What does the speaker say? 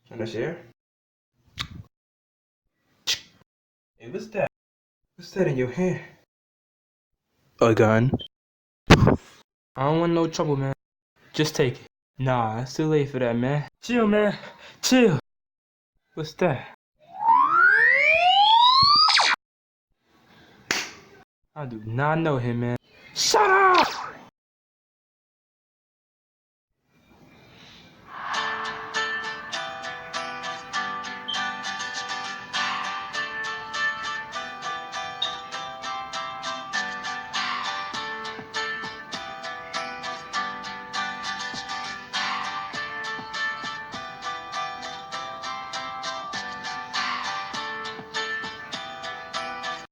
Trying to share? Hey, what's that? What's that in your hand? A gun. I don't want no trouble, man. Just take it. Nah, it's too late for that, man. Chill, man. Chill. What's that? I do not know him, man. Shut up!